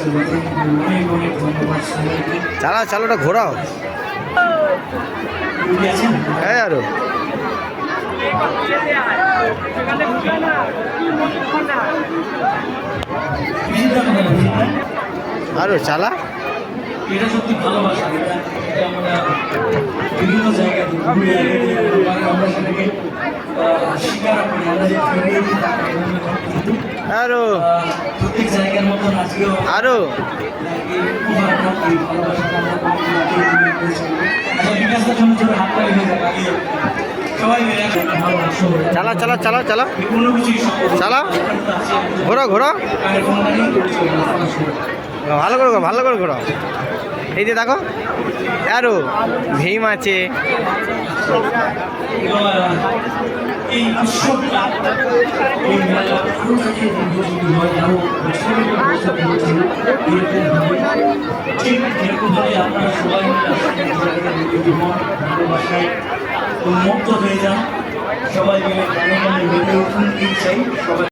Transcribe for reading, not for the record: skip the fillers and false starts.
অনেক অনেক ধন্যবাদ সবাইকে। চালোটা ঘোরাও। হ্যাঁ আরো আরো চালা। এটা সত্যি ভালোবাসা, এটা আমরা বিভিন্ন জায়গায় আমরা সেটাকে স্বীকার করি, আমরা যে আরো প্রত্যেক জায়গার মতন আজকেও আরো বিকাশের জন্য ছোট হাত পাই হয়ে যাবে সবাই মিলে চালা চালা চালা চালা কোনো কিছুই চালা ঘোরো ঘোরো ভালো করে ঘোরো। এই যে দেখো আরো ভীম আছে। এই উৎসবটা এই মেলা ঠিক এরকমভাবে আপনারা সবাই ভালোবাসায় উন্মুক্ত হয়ে যান, সবাই মিলে গানে গানে মেতে উঠুন এই চাই সবাই।